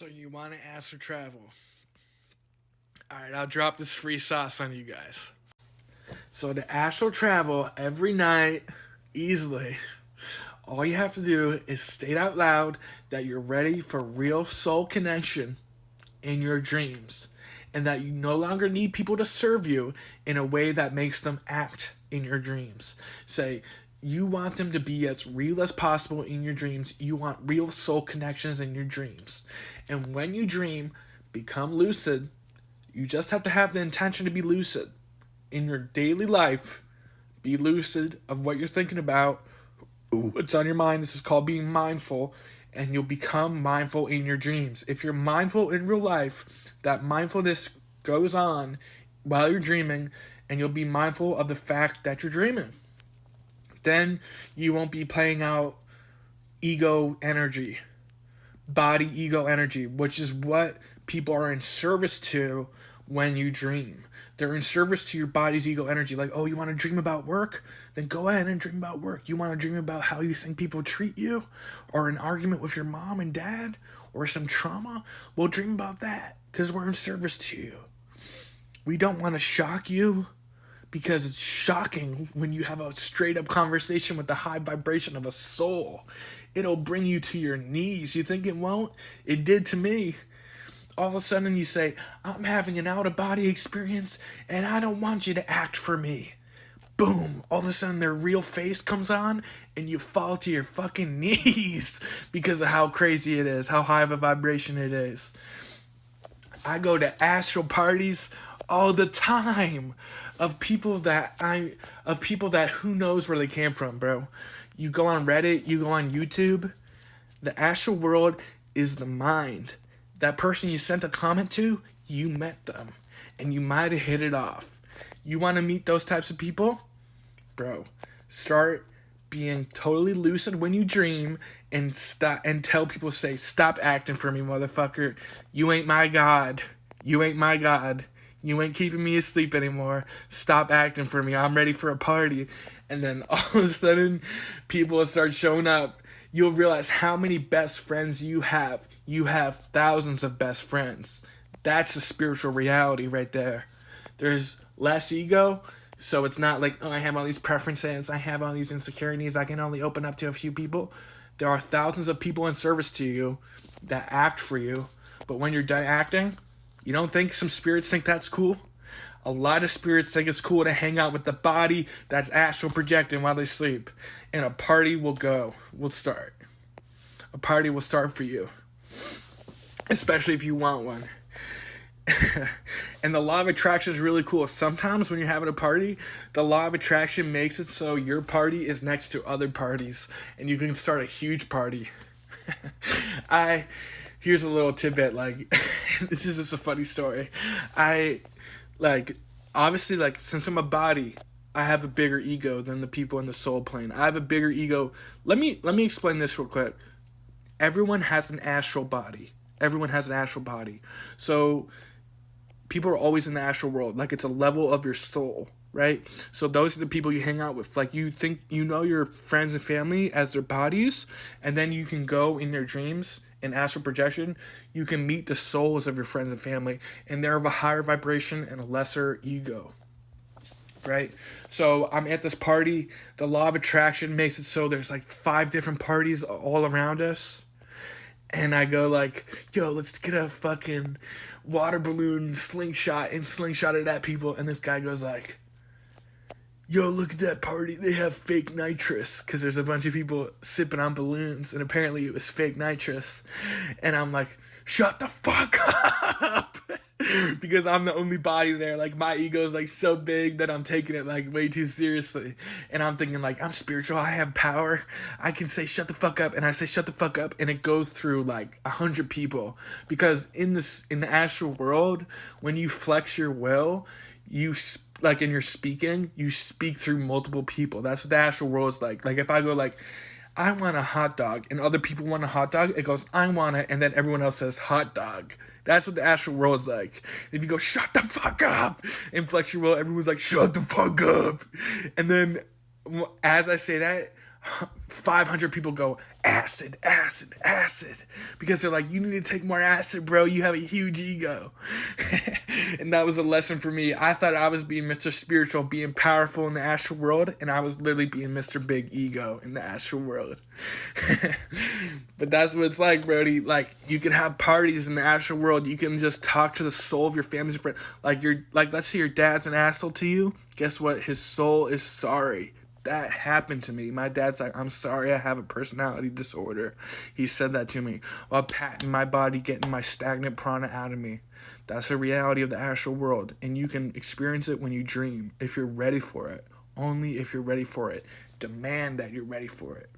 So you want to ask for travel? All right, I'll drop this free sauce on you guys. So to astral travel every night, easily, all you have to do is state out loud that you're ready for real soul connection in your dreams, and that you no longer need people to serve you in a way that makes them act in your dreams. Say, you want them to be as real as possible in your dreams. You want real soul connections in your dreams. And when you dream, become lucid. You just have to have the intention to be lucid. In your daily life, be lucid of what you're thinking about, what's on your mind. This is called being mindful, and you'll become mindful in your dreams. If you're mindful in real life, that mindfulness goes on while you're dreaming, and you'll be mindful of the fact that you're dreaming. Then you won't be playing out ego energy, body ego energy, which is what people are in service to when you dream. They're in service to your body's ego energy. Like, oh, you want to dream about work? Then go ahead and dream about work. You want to dream about how you think people treat you, or an argument with your mom and dad, or some trauma? Well, dream about that, because we're in service to you. We don't want to shock you, because it's shocking when you have a straight up conversation with the high vibration of a soul. It'll bring you to your knees. You think it won't? It did to me. All of a sudden you say, I'm having an out of body experience and I don't want you to act for me. Boom. All of a sudden their real face comes on and you fall to your fucking knees because of how crazy it is, how high of a vibration it is. I go to astral parties all the time of people that who knows where they came from, bro. You go on Reddit, you go on YouTube. The astral world is the mind. That person you sent a comment to, you met them, and you might have hit it off. You want to meet those types of people? Bro, start being totally lucid when you dream, and tell people, say, stop acting for me, motherfucker. You ain't my god. You ain't my god. You ain't keeping me asleep anymore. Stop acting for me. I'm ready for a party. And then all of a sudden, people will start showing up. You'll realize how many best friends you have. You have thousands of best friends. That's a spiritual reality right there. There's less ego, so it's not like, oh, I have all these preferences, I have all these insecurities, I can only open up to a few people. There are thousands of people in service to you that act for you, but when you're done acting, you don't think some spirits think that's cool? A lot of spirits think it's cool to hang out with the body that's astral projecting while they sleep. And a party will start. A party will start for you. Especially if you want one. And the law of attraction is really cool. Sometimes when you're having a party, the law of attraction makes it so your party is next to other parties. And you can start a huge party. Here's a little tidbit, like, this is just a funny story. Obviously, since I'm a body, I have a bigger ego than the people in the soul plane. I have a bigger ego. Let me explain this real quick. Everyone has an astral body. Everyone has an astral body. So, people are always in the astral world. Like, it's a level of your soul, right? So, those are the people you hang out with. Like, you think you know your friends and family as their bodies, and then you can go in their dreams. In astral projection, you can meet the souls of your friends and family, and they're of a higher vibration and a lesser ego, right? So I'm at this party. The law of attraction makes it so there's like 5 different parties all around us, and I go like, yo, let's get a fucking water balloon slingshot it at people, and this guy goes like, yo, look at that party, they have fake nitrous, because there's a bunch of people sipping on balloons, and apparently it was fake nitrous, and I'm like, shut the fuck up, because I'm the only body there, like, my ego's, like, so big that I'm taking it, like, way too seriously, and I'm thinking, like, I'm spiritual, I have power, I can say shut the fuck up, and I say shut the fuck up, and it goes through, like, 100 people, because in the astral world, when you flex your will, in your speaking, you speak through multiple people. That's what the astral world is like. Like, if I go like, I want a hot dog, and other people want a hot dog, it goes, I want it, and then everyone else says hot dog. That's what the astral world is like. If you go, shut the fuck up, and flex your will, everyone's like, shut the fuck up. And then, as I say that, 500 people go, acid, acid, acid. Because they're like, you need to take more acid, bro. You have a huge ego. And that was a lesson for me. I thought I was being Mr. Spiritual, being powerful in the astral world. And I was literally being Mr. Big Ego in the astral world. But that's what it's like, Brody. Like, you can have parties in the astral world. You can just talk to the soul of your family's friend. Like, let's say your dad's an asshole to you. Guess what? His soul is sorry. That happened to me. My dad's like, I'm sorry, I have a personality disorder. He said that to me while patting my body, getting my stagnant prana out of me. That's a reality of the astral world, and you can experience it when you dream, if you're ready for it. Only if you're ready for it. Demand that you're ready for it.